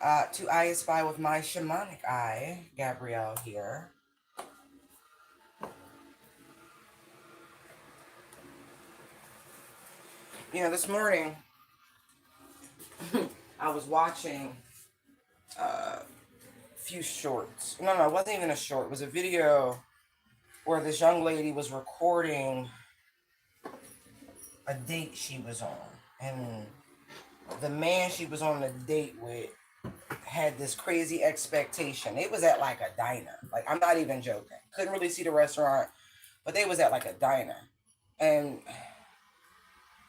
To I Espy with my Shamanic eye, Gabrielle here. This morning I was watching a few shorts. No, it wasn't even a short. It was a video where this young lady was recording a date she was on. And the man she was on a date with had this crazy expectation. It was at like a diner. Like, I'm not even joking. Couldn't really see the restaurant, but they was at like a diner. And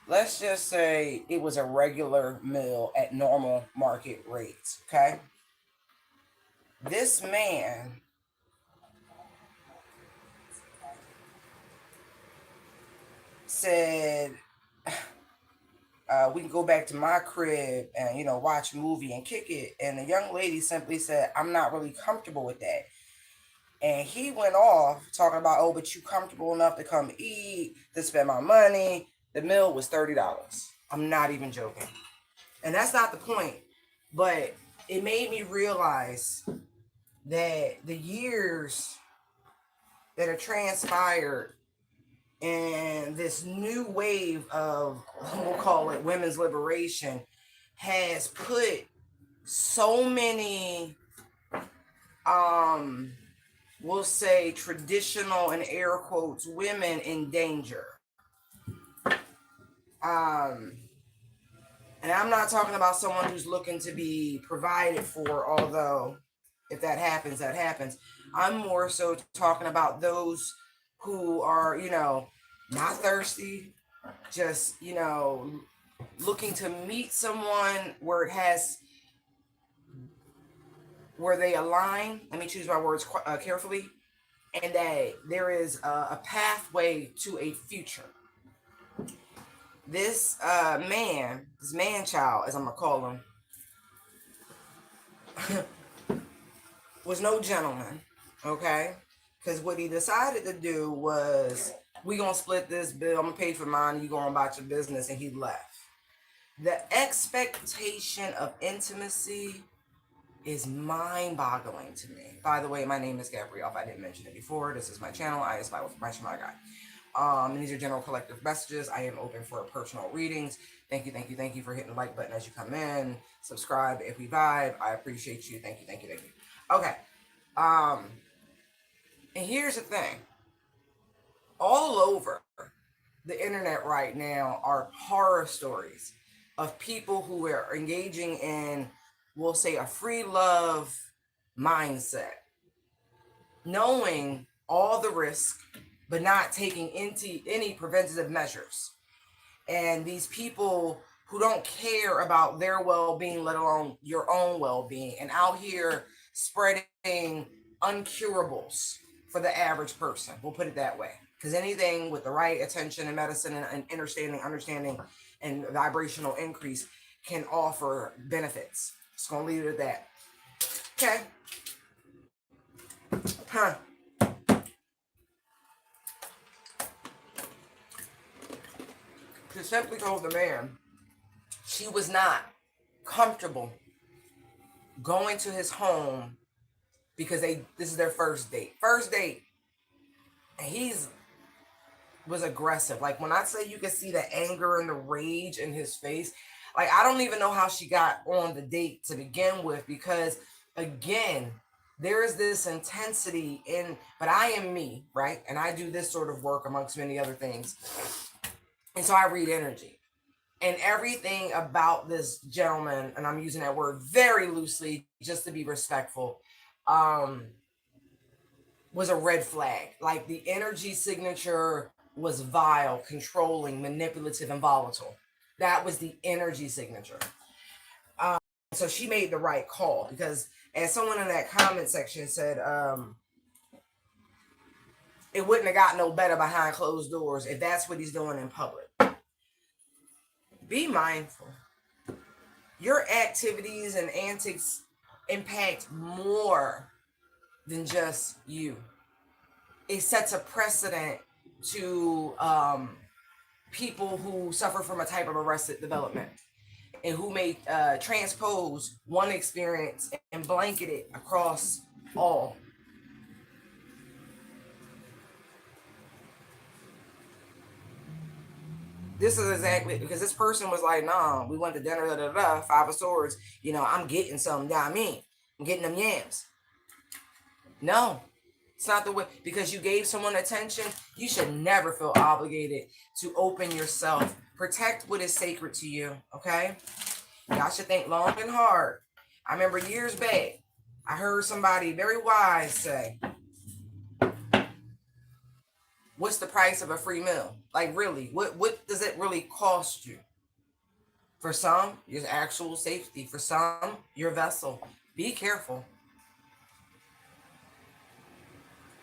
let's just say it was a regular meal at normal market rates, okay? This man said, we can go back to my crib and, watch a movie and kick it. And the young lady simply said, I'm not really comfortable with that. And he went off talking about, oh, but you comfortable enough to come eat, to spend my money. The meal was $30. I'm not even joking. And that's not the point. But it made me realize that the years that have transpired and this new wave of, we'll call it women's liberation, has put so many, we'll say traditional and air quotes women in danger. Um, and I'm not talking about someone who's looking to be provided for, although if that happens, that happens. I'm more so talking about those who are, not thirsty, just, looking to meet someone where they align. Let me choose my words carefully. And that there is a pathway to a future. This this man child, as I'm going to call him, was no gentleman, okay? Because what he decided to do was, we gonna split this bill, I'm gonna pay for mine, you going about your business, and he left. The expectation of intimacy is mind-boggling to me. By the way, my name is Gabrielle. If I didn't mention it before, this is my channel, I Espy with my Shamanic guy. And these are general collective messages. I am open for personal readings. Thank you for hitting the like button as you come in. Subscribe if we vibe. I appreciate you. Thank you. Okay. And here's the thing. All over the internet right now are horror stories of people who are engaging in, we'll say, a free love mindset, knowing all the risk, but not taking any preventative measures. And these people who don't care about their well-being, let alone your own well-being, and out here spreading uncurables for the average person. We'll put it that way. Because anything with the right attention and medicine and understanding, and vibrational increase can offer benefits. Just gonna leave it at that. Okay. Huh. She simply told the man she was not comfortable going to his home because this is their first date. And he's was aggressive. Like, when I say you can see the anger and the rage in his face, like, I don't even know how she got on the date to begin with, because again, there is this intensity but I am me, right? And I do this sort of work amongst many other things. And so I read energy. And everything about this gentleman, and I'm using that word very loosely just to be respectful, was a red flag. Like, the energy signature was vile, controlling, manipulative, and volatile. That was the energy signature. So she made the right call, because as someone in that comment section said, it wouldn't have got no better behind closed doors if that's what he's doing in public. Be mindful. Your activities and antics impact more than just you. It sets a precedent to people who suffer from a type of arrested development. and who may transpose one experience and blanket it across all. This is exactly because this person was like, nah, we went to dinner, da da da, Five of Swords. You know, I'm getting something. Yeah, I mean, I'm getting them yams. No, it's not the way. Because you gave someone attention, you should never feel obligated to open yourself. Protect what is sacred to you, okay? Y'all should think long and hard. I remember years back, I heard somebody very wise say, what's the price of a free meal? Like, really, what does it really cost you? For some, your actual safety. For some, your vessel. Be careful.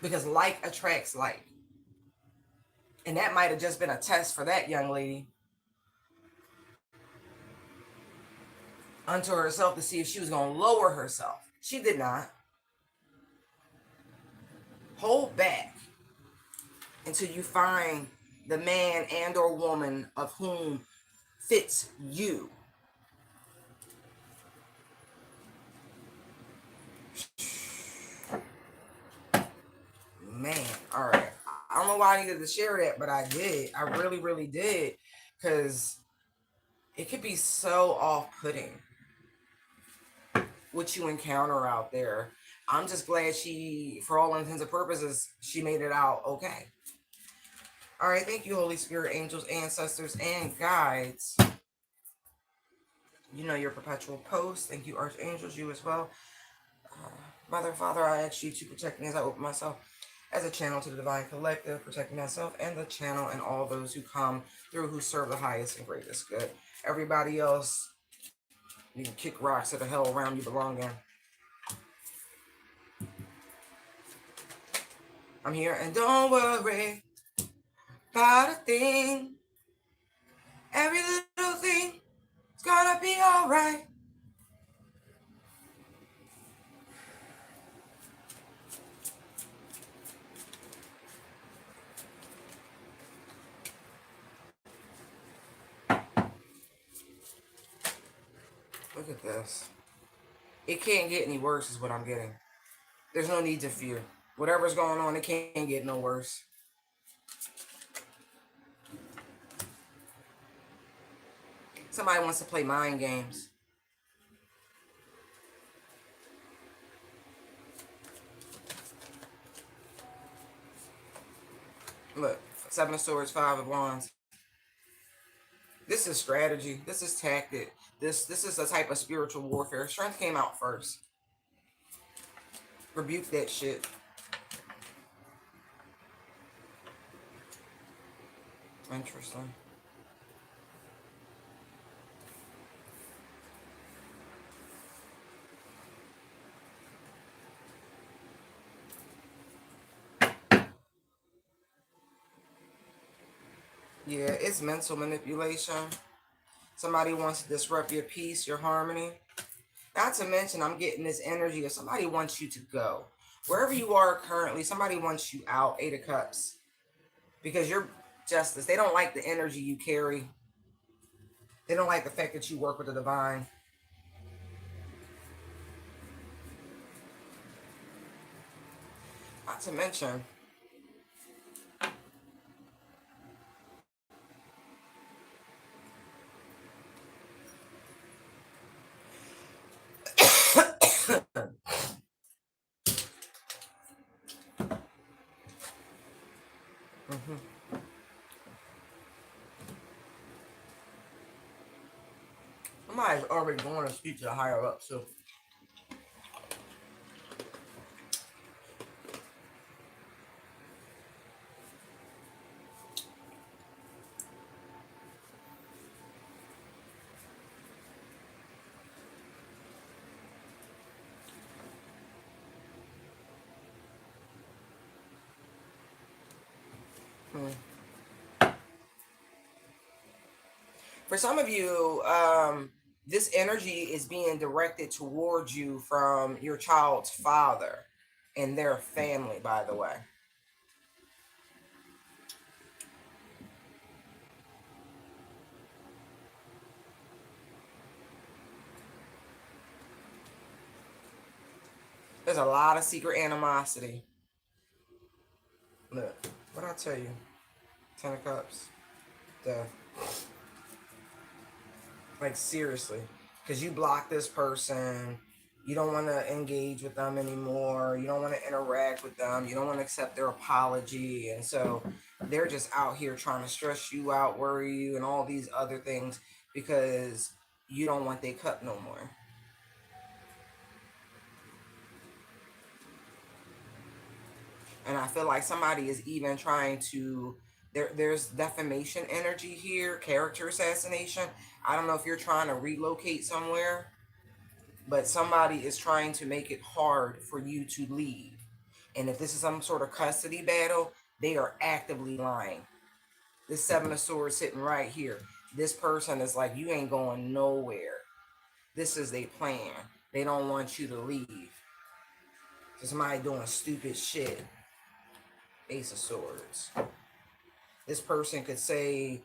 Because like attracts like. And that might have just been a test for that young lady unto herself to see if she was going to lower herself. She did not. Hold back until you find the man and or woman of whom fits you. Man, all right. I don't know why I needed to share that, but I did. I really, really did. Because it could be so off-putting what you encounter out there. I'm just glad she, for all intents and purposes, she made it out okay. All right, thank you, Holy Spirit, angels, ancestors, and guides. You know your perpetual post. Thank you, archangels, you as well. Mother, Father, I ask you to protect me as I open myself as a channel to the divine collective, protecting myself and the channel and all those who come through who serve the highest and greatest good. Everybody else, you can kick rocks to the hell around you belong in. I'm here, and don't worry about a thing. Every little thing is gonna be alright. Look at this. It can't get any worse is what I'm getting. There's no need to fear. Whatever's going on, it can't get no worse. Somebody wants to play mind games. Look, Seven of Swords, Five of Wands. This is strategy. This is tactic. This is a type of spiritual warfare. Strength came out first. Rebuke that shit. Interesting. Yeah, it's mental manipulation. Somebody wants to disrupt your peace, your harmony. Not to mention, I'm getting this energy of somebody wants you to go. Wherever you are currently, somebody wants you out. Eight of Cups. Because you're justice. They don't like the energy you carry. They don't like the fact that you work with the divine. Not to mention, somebody's already going to speak to the higher up, so. For some of you, this energy is being directed towards you from your child's father and their family, by the way. There's a lot of secret animosity. Look, what'd I tell you? 10 of Cups. Death. Like, seriously. Because you block this person. You don't want to engage with them anymore. You don't want to interact with them. You don't want to accept their apology. And so they're just out here trying to stress you out, worry you, and all these other things because you don't want their cup no more. And I feel like somebody is even trying to, there's defamation energy here, character assassination. I don't know if you're trying to relocate somewhere, but somebody is trying to make it hard for you to leave. And if this is some sort of custody battle, they are actively lying. This Seven of Swords sitting right here. This person is like, you ain't going nowhere. This is their plan. They don't want you to leave. Somebody doing stupid shit. Ace of Swords. This person could say,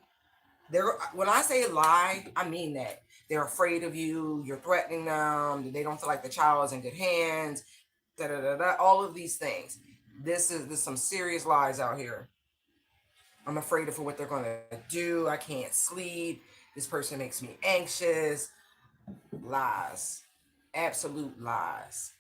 when I say lie, I mean that. They're afraid of you, you're threatening them, they don't feel like the child is in good hands, all of these things. There's some serious lies out here. I'm afraid of what they're going to do. I can't sleep. This person makes me anxious. Lies. Absolute lies.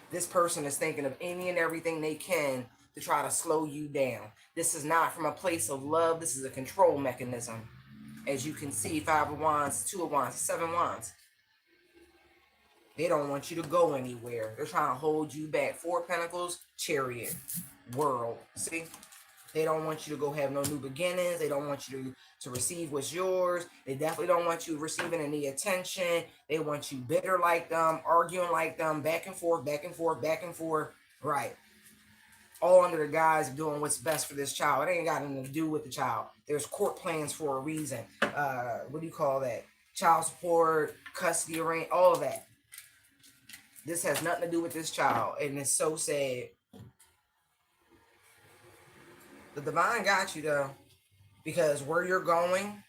This person is thinking of any and everything they can to try to slow you down. This is not from a place of love. This is a control mechanism. As you can see, 5 of Wands, 2 of Wands, 7 Wands. They don't want you to go anywhere. They're trying to hold you back. 4 Pentacles, Chariot, World. See? They don't want you to go have no new beginnings. They don't want you to receive what's yours. They definitely don't want you receiving any attention. They want you bitter like them, arguing like them, back and forth, back and forth, back and forth. Right. All under the guise of doing what's best for this child. It ain't got nothing to do with the child. There's court plans for a reason. What do you call that? Child support, custody arrangement, all of that. This has nothing to do with this child. And it's so sad. The divine got you, though. Because where you're going,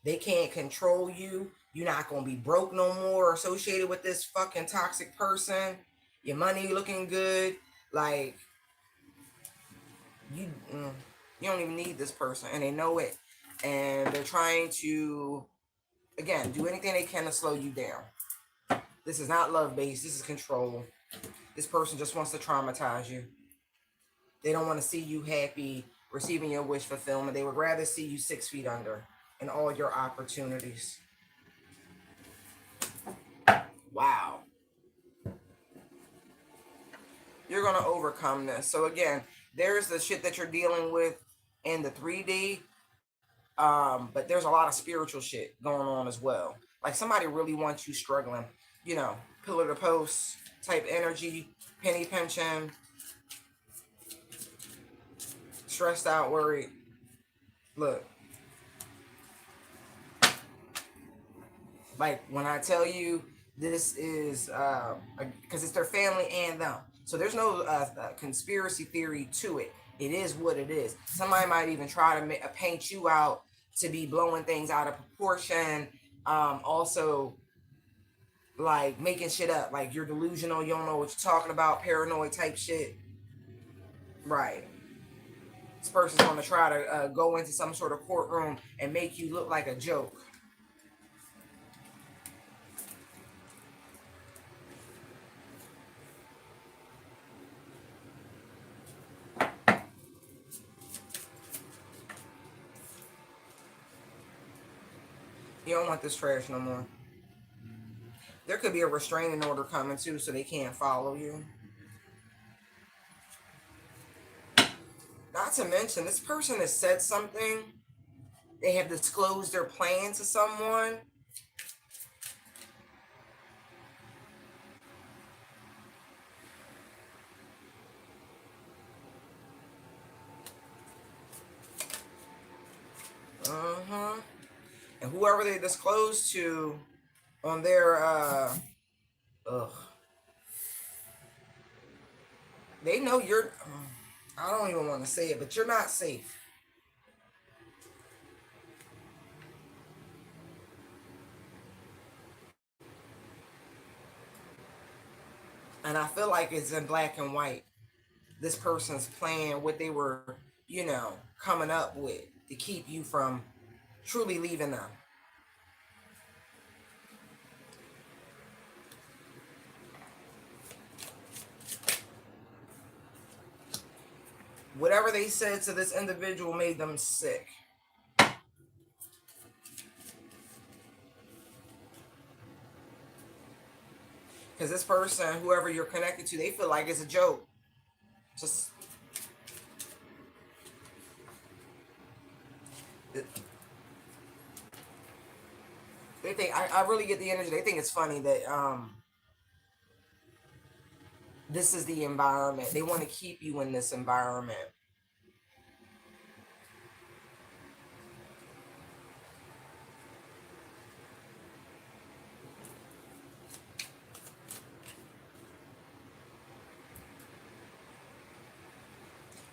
they can't control you. You're not going to be broke no more associated with this fucking toxic person. Your money looking good. Like, you don't even need this person. And they know it. And they're trying to, again, do anything they can to slow you down. This is not love-based. This is control. This person just wants to traumatize you. They don't want to see you happy, receiving your wish fulfillment. They would rather see you 6 feet under in all your opportunities. Wow. You're going to overcome this. So again, there's the shit that you're dealing with in the 3D. But there's a lot of spiritual shit going on as well. Like somebody really wants you struggling. You know, pillar to post type energy, penny pinching, stressed out, worried. Look. Like when I tell you this is, because it's their family and them. So there's no conspiracy theory to it. It is what it is. Somebody might even try to paint you out to be blowing things out of proportion. Also, like making shit up. Like you're delusional. You don't know what you're talking about. Paranoid type shit. Right. This person's going to try to go into some sort of courtroom and make you look like a joke. You don't want this trash no more. There could be a restraining order coming too, so they can't follow you. Not to mention, this person has said something. They have disclosed their plan to someone. And whoever they disclosed to on their, they know you're, I don't even want to say it, but you're not safe. And I feel like it's in black and white. This person's plan, what they were, coming up with to keep you from truly leaving them. Whatever they said to this individual made them sick. Because this person, whoever you're connected to, they feel like it's a joke. Just they think I really get the energy. They think it's funny that this is the environment. They want to keep you in this environment.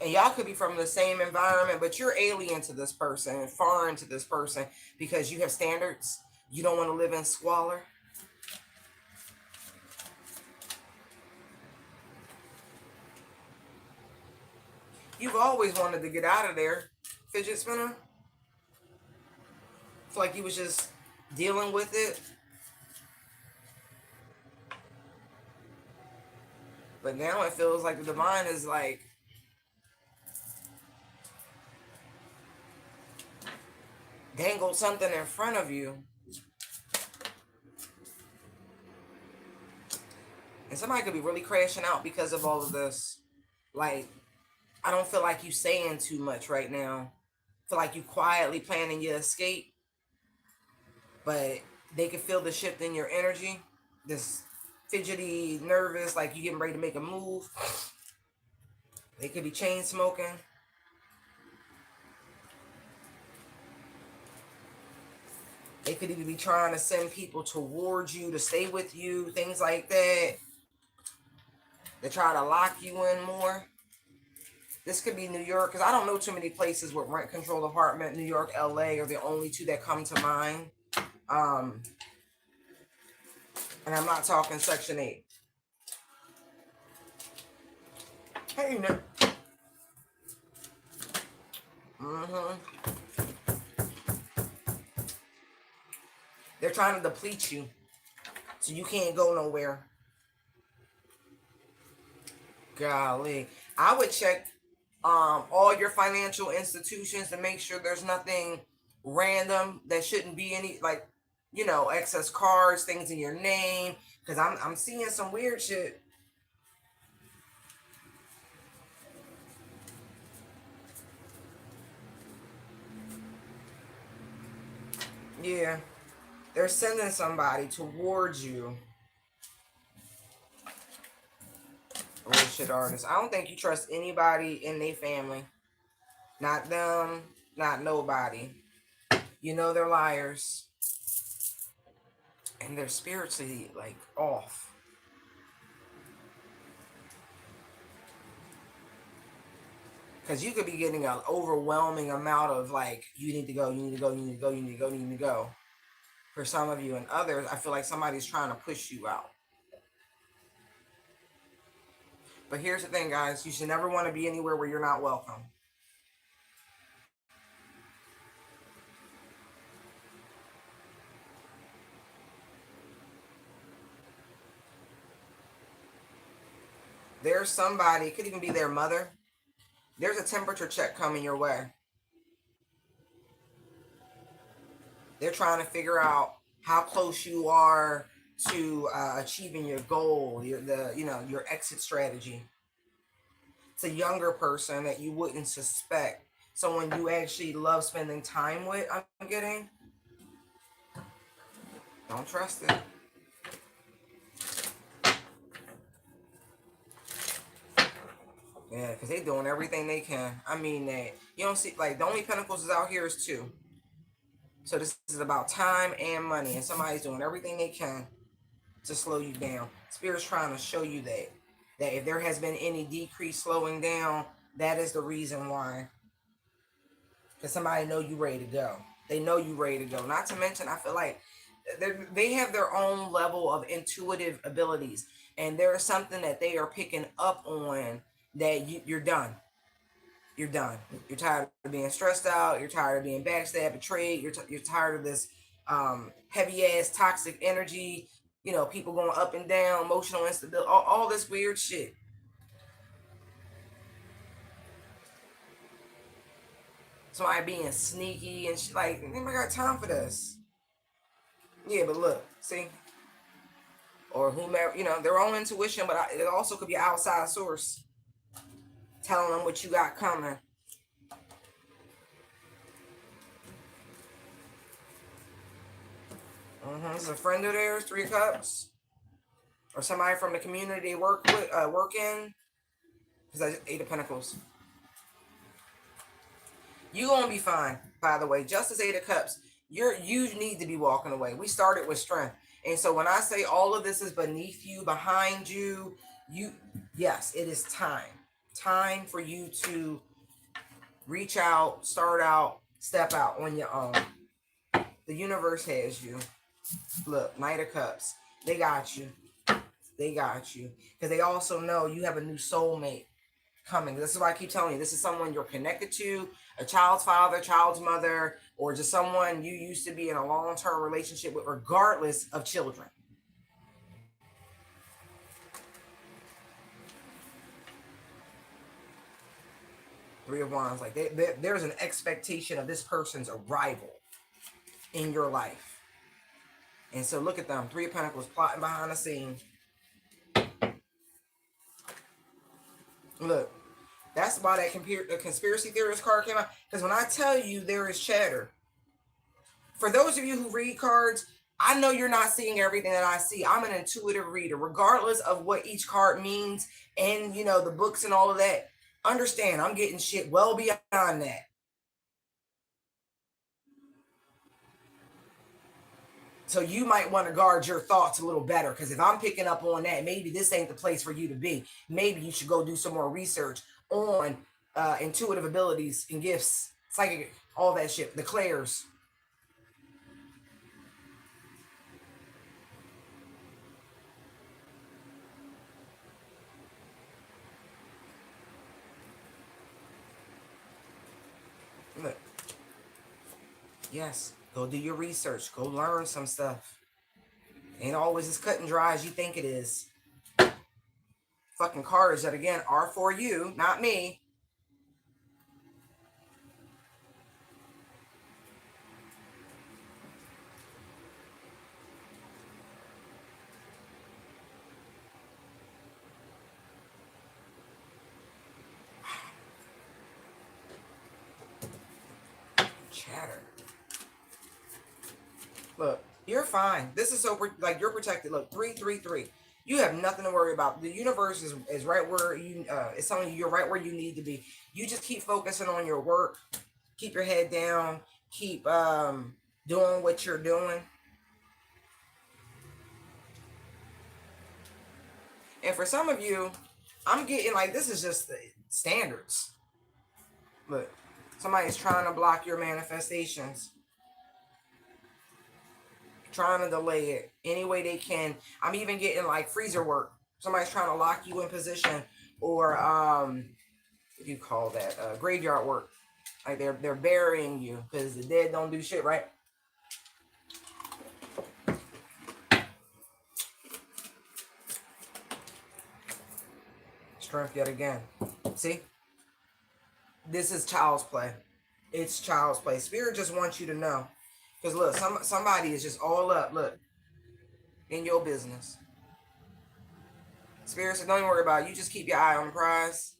And y'all could be from the same environment, but you're alien to this person, foreign to this person, because you have standards. You don't want to live in squalor. You've always wanted to get out of there, fidget spinner. It's like you was just dealing with it. But now it feels like the divine is like, dangled something in front of you. And somebody could be really crashing out because of all of this. Like, I don't feel like you saying too much right now. I feel like you quietly planning your escape. But they can feel the shift in your energy. This fidgety, nervous, like you getting ready to make a move. They could be chain smoking. They could even be trying to send people towards you to stay with you, things like that. They try to lock you in more. This could be New York, because I don't know too many places with rent control apartment. New York, LA are the only two that come to mind. And I'm not talking Section 8. Hey, no. They're trying to deplete you, so you can't go nowhere. Golly. I would check all your financial institutions to make sure there's nothing random that shouldn't be any, like, excess cards, things in your name, because I'm seeing some weird shit. Yeah, they're sending somebody towards you. Bullshit artist. I don't think you trust anybody in their family. Not them, not nobody. You know they're liars. And they're spiritually, like, off. Because you could be getting an overwhelming amount of, like, you need to go, you need to go, you need to go, you need to go, you need to go. For some of you, and others, I feel like somebody's trying to push you out. But here's the thing, guys. You should never want to be anywhere where you're not welcome. There's somebody, it could even be their mother. There's a temperature check coming your way. They're trying to figure out how close you are to achieving your goal, your exit strategy. It's a younger person that you wouldn't suspect. Someone you actually love spending time with, I'm getting. Don't trust it. Yeah, because they're doing everything they can. I mean that. You don't see, like, the only pentacles is out here is 2. So this is about time and money. And somebody's doing everything they can to slow you down. Spirit's trying to show you that if there has been any decrease slowing down, that is the reason why. Because somebody know you ready to go. They know you ready to go. Not to mention, I feel like they have their own level of intuitive abilities, and there's something that they are picking up on that you're done. You're done. You're tired of being stressed out. You're tired of being backstabbed, betrayed. You're tired of this heavy ass toxic energy. You know, people going up and down, emotional instability, all this weird shit. Somebody being sneaky and shit. Like, anybody got time for this? Yeah, but look, see, or whomever, you know, their own intuition, but it also could be an outside source telling them what you got coming. It's a friend of theirs, 3 cups, or somebody from the community they work with, work in. Because that's 8 of Pentacles. You gonna be fine. By the way, Justice, 8 of Cups. You need to be walking away. We started with strength, and so when I say all of this is beneath you, behind you, yes, it is time for you to reach out, start out, step out on your own. The universe has you. Look, Knight of Cups. They got you. They got you. Because they also know you have a new soulmate coming. This is why I keep telling you, this is someone you're connected to, a child's father, child's mother, or just someone you used to be in a long-term relationship with, regardless of children. Three of Wands. Like there's an expectation of this person's arrival in your life. And so look at them. 3 of Pentacles plotting behind the scene. Look, that's why the conspiracy theorist card came out. Because when I tell you there is chatter, for those of you who read cards, I know you're not seeing everything that I see. I'm an intuitive reader, regardless of what each card means and, you know, the books and all of that. Understand, I'm getting shit well beyond that. So you might want to guard your thoughts a little better, because if I'm picking up on that, maybe this ain't the place for you to be. Maybe you should go do some more research on intuitive abilities and gifts, psychic, all that shit, the clairs. Look, yes, go do your research. Go learn some stuff. Ain't always as cut and dry as you think it is. Fucking cards that, again, are for you, not me. Chatter. Look, you're fine. This is so, like, you're protected. Look, 333. You have nothing to worry about. The universe is right where you, it's telling you you're right where you need to be. You just keep focusing on your work. Keep your head down. Keep doing what you're doing. And for some of you, I'm getting like, this is just the standards. Look, somebody's trying to block your manifestations, trying to delay it any way they can. I'm even getting like freezer work. Somebody's trying to lock you in position, or what do you call that? Graveyard work. Like they're burying you because the dead don't do shit, right? Strength yet again. See? This is child's play. It's child's play. Spirit just wants you to know. Because look, somebody is just all up, look, in your business. Spirit said, don't even worry about it. You just keep your eye on the prize.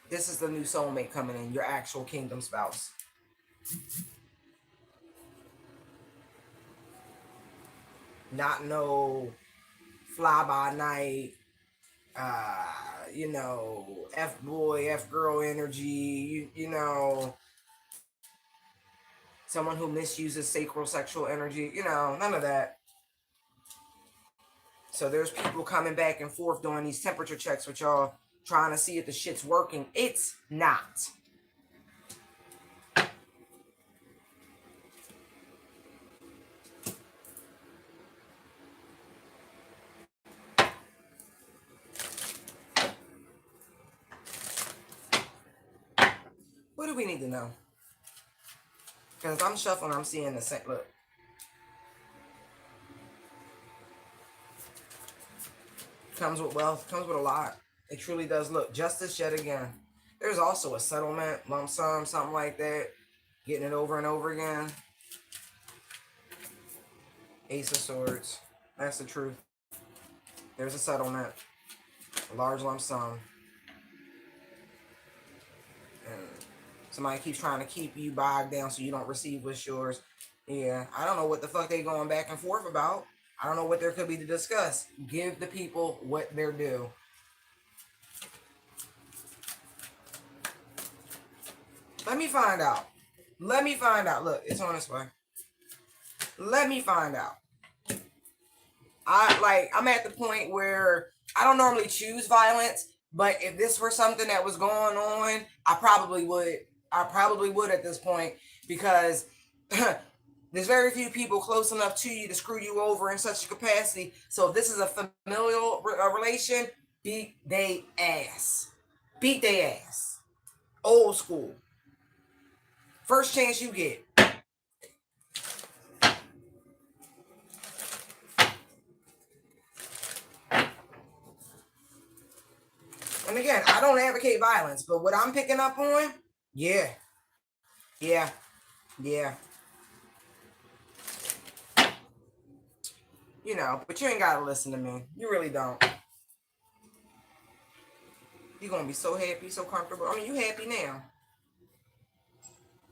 This is the new soulmate coming in, your actual kingdom spouse. Not no fly-by-night, you know, F-boy, F-girl energy, you know, someone who misuses sacral sexual energy, you know, none of that. So there's people coming back and forth doing these temperature checks with y'all, trying to see if the shit's working. It's not. What do we need to know? Because if I'm shuffling, I'm seeing the same. Look. Comes with wealth. Comes with a lot. It truly does. Look, justice yet again. There's also a settlement, lump sum, something like that. Getting it over and over again. Ace of Swords. That's the truth. There's a settlement. A large lump sum. And somebody keeps trying to keep you bogged down so you don't receive what's yours. Yeah, I don't know what the fuck they going back and forth about. I don't know what there could be to discuss. Give the people what they're due. Let me find out. Let me find out. Look, it's on its way. Let me find out. I'm at the point where I don't normally choose violence, but if this were something that was going on, I probably would. I probably would at this point, because there's very few people close enough to you to screw you over in such a capacity. So if this is a familial relation, beat they ass. Beat they ass. Old school. First chance you get. And again, I don't advocate violence, but what I'm picking up on, yeah. Yeah. You know, but you ain't gotta listen to me. You really don't. You're gonna be so happy, so comfortable. I mean, you happy now.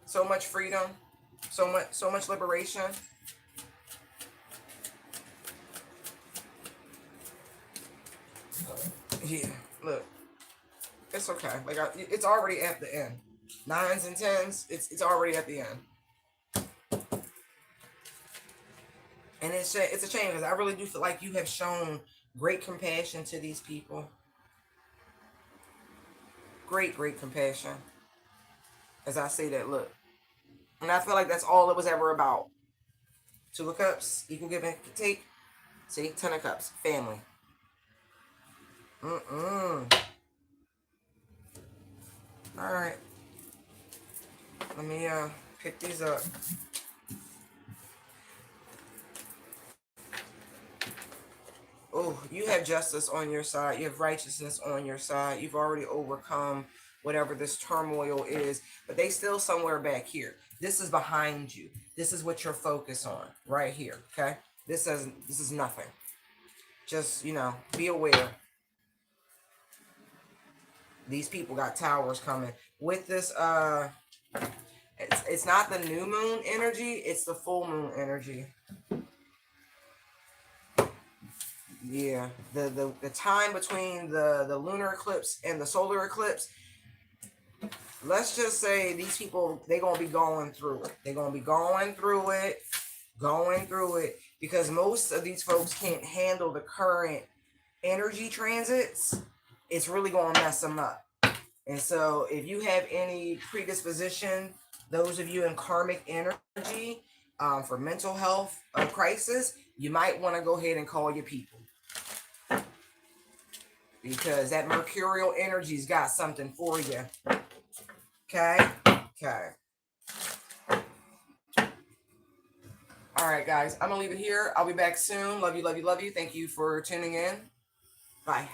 So much freedom, so much liberation. Yeah, look, it's okay. Like it's already at the end. 9s and 10s, it's already at the end. And it's a shame, because I really do feel like you have shown great compassion to these people. Great compassion. As I say that, look. And I feel like that's all it was ever about. 2 of Cups, equal give and take. See, 10 of Cups, family. All right. Let me pick these up. Oh, you have justice on your side. You have righteousness on your side. You've already overcome whatever this turmoil is, but they still somewhere back here. This is behind you. This is what you're focused on right here, okay? This is nothing. Just, you know, be aware. These people got towers coming. With this, it's not the new moon energy, it's the full moon energy. Yeah, the time between the lunar eclipse and the solar eclipse, let's just say these people, they're going to be going through it. They're going to be going through it, because most of these folks can't handle the current energy transits. It's really going to mess them up. And so if you have any predisposition, those of you in karmic energy, for mental health crisis, you might want to go ahead and call your people. Because that mercurial energy's got something for you. Okay? Okay. All right, guys. I'm going to leave it here. I'll be back soon. Love you, love you, love you. Thank you for tuning in. Bye.